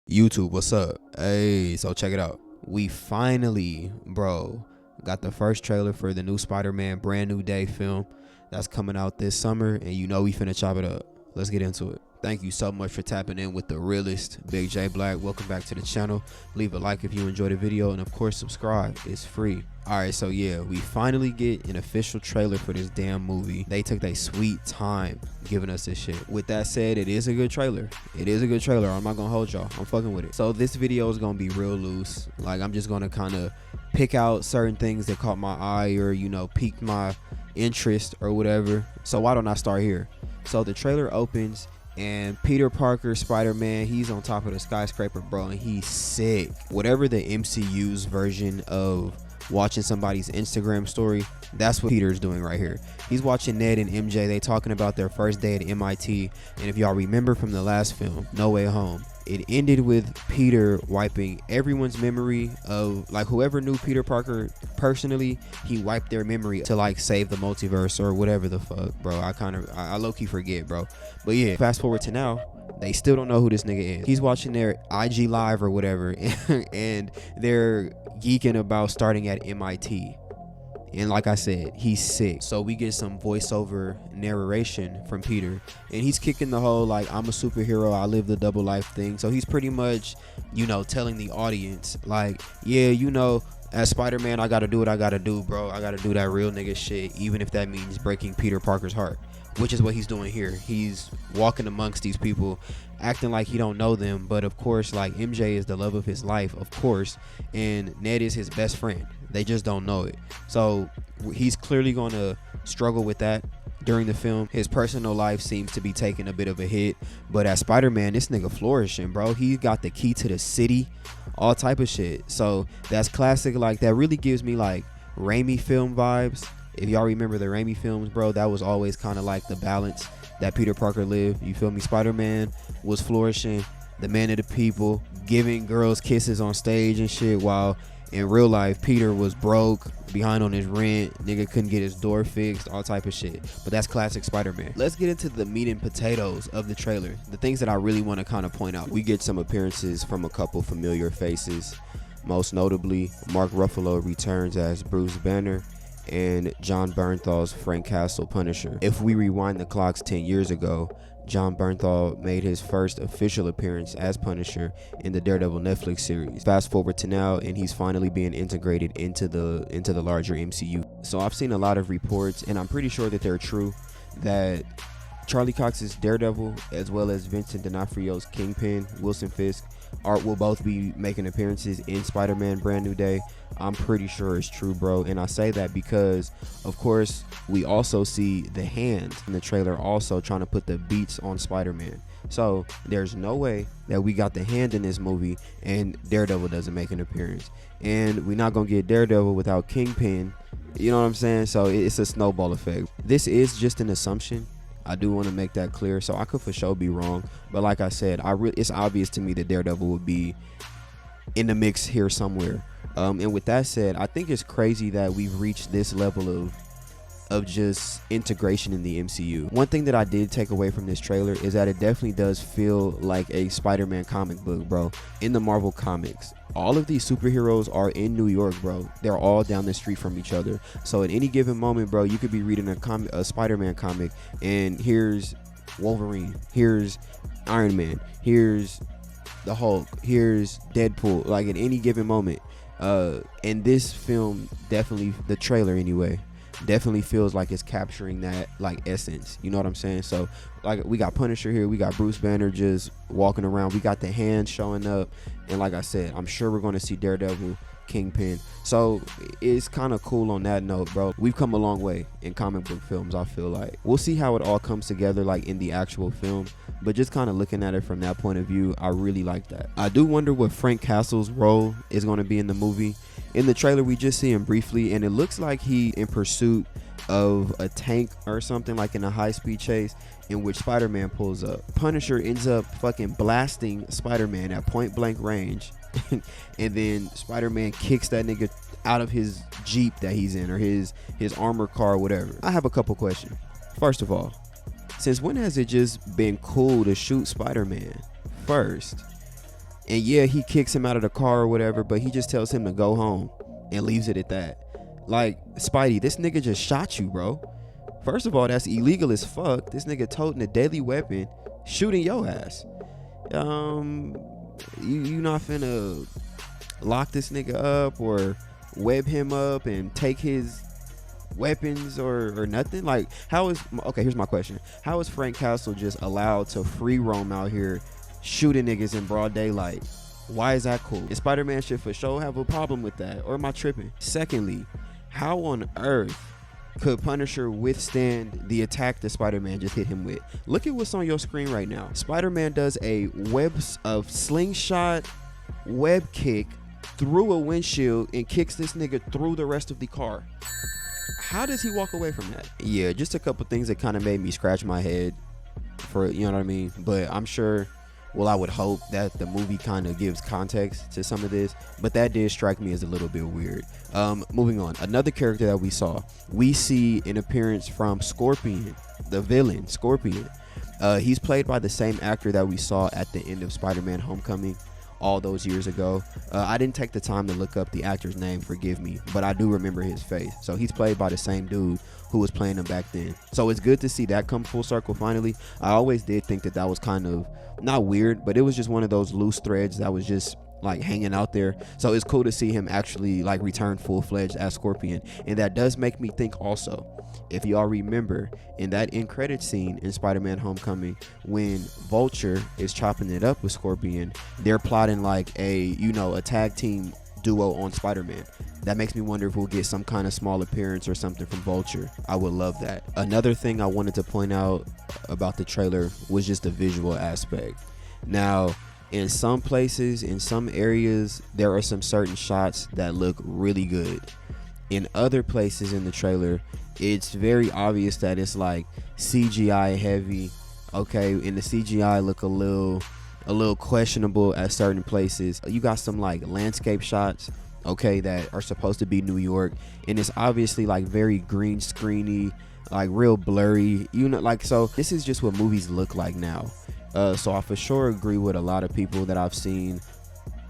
YouTube, what's up? Hey, so check it out. We finally, bro, got the first trailer for the new Spider-Man Brand New Day film that's coming out this summer, and you know we finna chop it up. Let's get into it. Thank you so much for tapping in with the realest, Big J Black. Welcome back to the channel. Leave a like if you enjoyed the video, and of course subscribe. It's free. Alright, so yeah, we finally get an official trailer for this damn movie. They took their sweet time giving us this shit. With that said, it is a good trailer. It is a good trailer. I'm not gonna hold y'all. I'm fucking with it. So this video is gonna be real loose. Like, I'm just gonna kind of pick out certain things that caught my eye or, you know, piqued my interest or whatever. So why don't I start here? So the trailer opens and Peter Parker, Spider-Man, he's on top of the skyscraper, bro, and he's sick. Whatever the MCU's version of watching somebody's Instagram story, that's what Peter's doing right here. He's watching Ned and MJ. They talking about their first day at MIT, and if y'all remember from the last film, No Way Home, it ended with Peter wiping everyone's memory of, like, whoever knew Peter Parker personally, he wiped their memory to, like, save the multiverse or whatever the fuck, bro. I low-key forget, bro. But yeah, fast forward to now, they still don't know who this nigga is. He's watching their IG live or whatever, and they're geeking about starting at MIT. And like I said, he's sick. So we get some voiceover narration from Peter, and he's kicking the whole, like, I'm a superhero, I live the double life thing. So he's pretty much, you know, telling the audience, like, yeah, you know, as Spider-Man, I gotta do what I gotta do, bro. I gotta do that real nigga shit, even if that means breaking Peter Parker's heart, which is what he's doing here. He's walking amongst these people, acting like he don't know them, but of course, like, MJ is the love of his life, of course, and Ned is his best friend. They just don't know it. So he's clearly going to struggle with that during the film. His personal life seems to be taking a bit of a hit, but as Spider-Man, this nigga flourishing, bro. He got the key to the city, all type of shit. So that's classic. Like, that really gives me like Raimi film vibes. If y'all remember the Raimi films, bro, that was always kind of like the balance that Peter Parker lived. You feel me? Spider-Man was flourishing, the man of the people, giving girls kisses on stage and shit, while in real life, Peter was broke, behind on his rent, nigga couldn't get his door fixed, all type of shit. But that's classic Spider-Man. Let's get into the meat and potatoes of the trailer, the things that I really want to kind of point out. We get some appearances from a couple familiar faces. Most notably, Mark Ruffalo returns as Bruce Banner, and Jon Bernthal's Frank Castle Punisher. If we rewind the clocks 10 years ago, Jon Bernthal made his first official appearance as Punisher in the Daredevil Netflix series. Fast forward to now, and he's finally being integrated into the larger MCU. So I've seen a lot of reports, and I'm pretty sure that they're true, that Charlie Cox's Daredevil, as well as Vincent D'Onofrio's Kingpin, Wilson Fisk, will both be making appearances in Spider-Man Brand New Day. I'm pretty sure it's true, bro. And I say that because, of course, we also see the Hand in the trailer also trying to put the beats on Spider-Man. So there's no way that we got the Hand in this movie and Daredevil doesn't make an appearance. And we're not going to get Daredevil without Kingpin. You know what I'm saying? So it's a snowball effect. This is just an assumption. I do want to make that clear, so I could for sure be wrong, but like I said, it's obvious to me that Daredevil would be in the mix here somewhere. And with that said, I think it's crazy that we've reached this level of just integration in the MCU. One thing that I did take away from this trailer is that it definitely does feel like a Spider-Man comic book, bro. In the Marvel comics, all of these superheroes are in New York, bro. They're all down the street from each other. So at any given moment, bro, you could be reading a Spider-Man comic, and here's Wolverine, here's Iron Man, here's the Hulk, here's Deadpool, like at any given moment. And this film, definitely, the trailer anyway, definitely feels like it's capturing that, like, essence. You know what I'm saying? So, like, we got Punisher here, we got Bruce Banner just walking around, we got the Hand showing up, and like I said, I'm sure we're going to see Daredevil, Kingpin. So it's kind of cool on that note, bro. We've come a long way in comic book films, I feel like. We'll see how it all comes together, like, in the actual film, but just kind of looking at it from that point of view, I really like that. I do wonder what Frank Castle's role is going to be in the movie. In the trailer, we just see him briefly, and it looks like he in pursuit of a tank or something, like in a high-speed chase in which Spider-Man pulls up. Punisher ends up fucking blasting Spider-Man at point-blank range, and then Spider-Man kicks that nigga out of his Jeep that he's in, or his armor car or whatever. I have a couple questions. First of all, since when has it just been cool to shoot Spider-Man? First, And yeah, he kicks him out of the car or whatever, but he just tells him to go home and leaves it at that. Like, Spidey, this nigga just shot you, bro. First of all, that's illegal as fuck. This nigga toting a deadly weapon, shooting your ass. You not finna lock this nigga up or web him up and take his weapons or nothing? Like, okay, here's my question. How is Frank Castle just allowed to free roam out here shooting niggas in broad daylight? Why is that cool? And Spider-Man should for sure have a problem with that, or am I tripping? Secondly, how on earth could Punisher withstand the attack that Spider-Man just hit him with? Look at what's on your screen right now. Spider-Man does a slingshot web kick through a windshield and kicks this nigga through the rest of the car. How does he walk away from that? Yeah, just a couple things that kind of made me scratch my head for, you know what I mean? But I'm sure, well, I would hope that the movie kind of gives context to some of this, but that did strike me as a little bit weird. Moving on, another character that we see an appearance from Scorpion, the villain, Scorpion. He's played by the same actor that we saw at the end of Spider-Man Homecoming all those years ago. I didn't take the time to look up the actor's name, forgive me, but I do remember his face. So he's played by the same dude who was playing him back then. So it's good to see that come full circle finally. I always did think that was kind of not weird, but it was just one of those loose threads that was just like hanging out there. So it's cool to see him actually like return full-fledged as Scorpion. And that does make me think also, if y'all remember in that end credit scene in Spider-Man Homecoming, when Vulture is chopping it up with Scorpion, they're plotting like a tag team duo on Spider-Man. That makes me wonder if we'll get some kind of small appearance or something from Vulture. I would love that. Another thing I wanted to point out about the trailer was just the visual aspect. Now, in some places, in some areas, there are some certain shots that look really good. In other places in the trailer, it's very obvious that it's like CGI heavy. Okay, and the CGI look a little questionable at certain places. You got some like landscape shots, okay, that are supposed to be New York, and it's obviously like very green screeny, like real blurry, so this is just what movies look like now. So I for sure agree with a lot of people that I've seen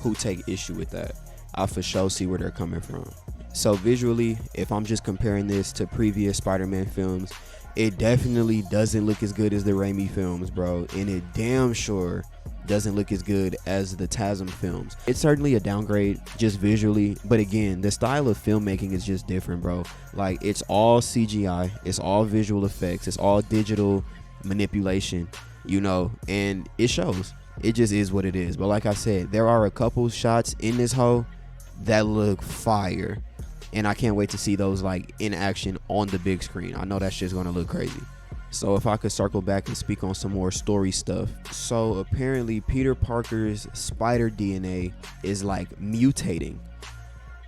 who take issue with that. I for sure see where they're coming from. So visually, if I'm just comparing this to previous Spider-Man films, it definitely doesn't look as good as the Raimi films, bro, and it damn sure doesn't look as good as the TASM films. It's certainly a downgrade just visually, but again, the style of filmmaking is just different, bro. Like, it's all CGI, it's all visual effects, it's all digital manipulation, and it shows. It just is what it is. But like I said, there are a couple shots in this hoe that look fire, and I can't wait to see those like in action on the big screen. I know that's just gonna look crazy. So if I could circle back and speak on some more story stuff. So apparently Peter Parker's spider DNA is like mutating.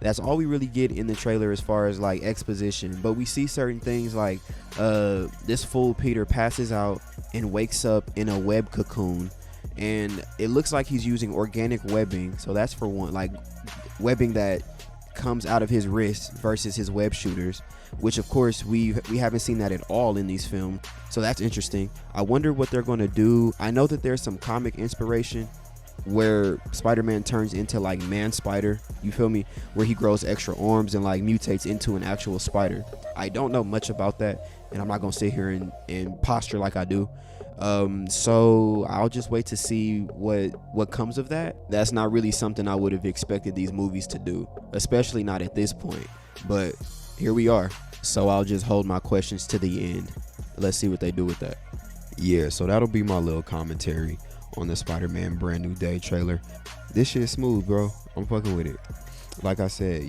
That's all we really get in the trailer as far as like exposition, but we see certain things like this fool Peter passes out and wakes up in a web cocoon, and it looks like he's using organic webbing. So that's for one, like webbing that comes out of his wrist versus his web shooters, which of course we haven't seen that at all in these films. So that's interesting. I wonder what they're going to do. I know that there's some comic inspiration where Spider-Man turns into like Man Spider, you feel me, where he grows extra arms and like mutates into an actual spider. I don't know much about that, and I'm not gonna sit here and posture like I do. So I'll just wait to see what comes of that. That's not really something I would have expected these movies to do, especially not at this point, but here we are. So I'll just hold my questions to the end. Let's see what they do with that. Yeah, so that'll be my little commentary on the Spider-Man Brand New Day trailer. This shit's smooth, bro. I'm fucking with it. Like I said,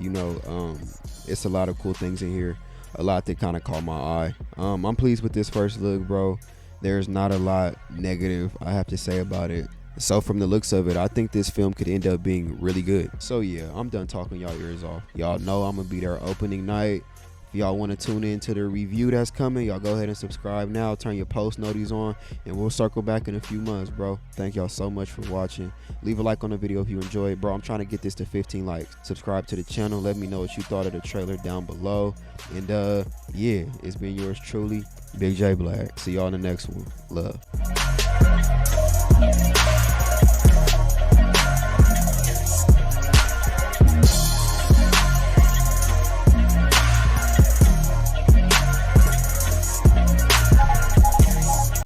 it's a lot of cool things in here, a lot that kind of caught my eye. I'm pleased with this first look, bro. There's not a lot negative I have to say about it. So from the looks of it, I think this film could end up being really good. So yeah, I'm done talking y'all ears off. Y'all know I'm gonna be there opening night. If y'all want to tune in to the review that's coming, y'all go ahead and subscribe now, turn your post notices on, and we'll circle back in a few months, bro. Thank y'all so much for watching. Leave a like on the video if you enjoy it, bro. I'm trying to get this to 15 likes. Subscribe to the channel. Let me know what you thought of the trailer down below. And yeah, it's been yours truly, Big J Black. See y'all in the next one. Love.